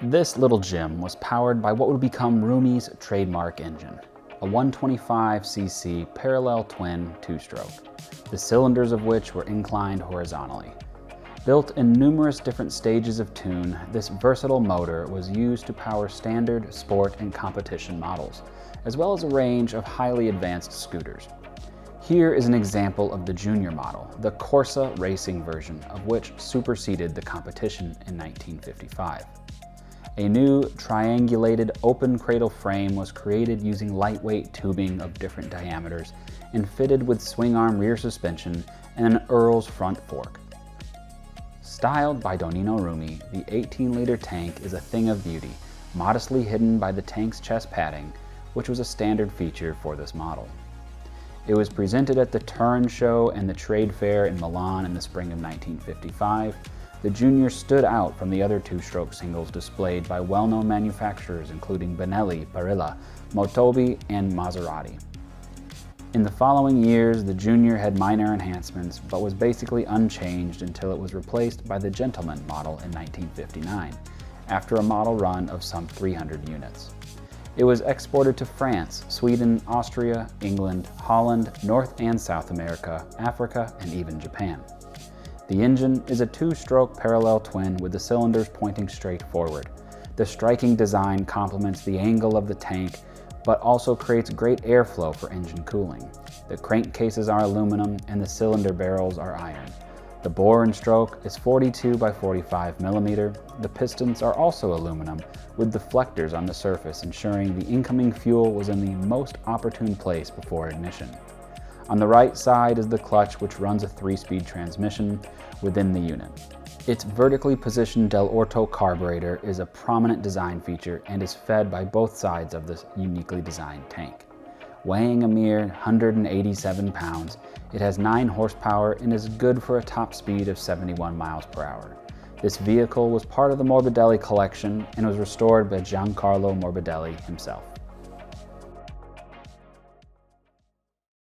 This little gem was powered by what would become Rumi's trademark engine, a 125cc parallel twin two-stroke, the cylinders of which were inclined horizontally. Built in numerous different stages of tune, this versatile motor was used to power standard, sport, and competition models, as well as a range of highly advanced scooters. Here is an example of the Junior model, the Corsa racing version of which superseded the competition in 1955. A new triangulated open cradle frame was created using lightweight tubing of different diameters and fitted with swing arm rear suspension and an Earl's front fork. Styled by Donnino Rumi, the 18-liter tank is a thing of beauty, modestly hidden by the tank's chest padding, which was a standard feature for this model. It was presented at the Turin Show and the Trade Fair in Milan in the spring of 1955. The Junior stood out from the other two-stroke singles displayed by well-known manufacturers including Benelli, Barilla, Motobi, and Maserati. In the following years, the Junior had minor enhancements, but was basically unchanged until it was replaced by the Gentleman model in 1959, after a model run of some 300 units. It was exported to France, Sweden, Austria, England, Holland, North and South America, Africa, and even Japan. The engine is a two-stroke parallel twin with the cylinders pointing straight forward. The striking design complements the angle of the tank, but also creates great airflow for engine cooling. The crankcases are aluminum and the cylinder barrels are iron. The bore and stroke is 42 by 45 millimeter. The pistons are also aluminum with deflectors on the surface, ensuring the incoming fuel was in the most opportune place before ignition. On the right side is the clutch, which runs a 3-speed transmission within the unit. Its vertically positioned Del Orto carburetor is a prominent design feature and is fed by both sides of this uniquely designed tank. Weighing a mere 187 pounds, it has 9 horsepower and is good for a top speed of 71 miles per hour. This vehicle was part of the Morbidelli collection and was restored by Giancarlo Morbidelli himself.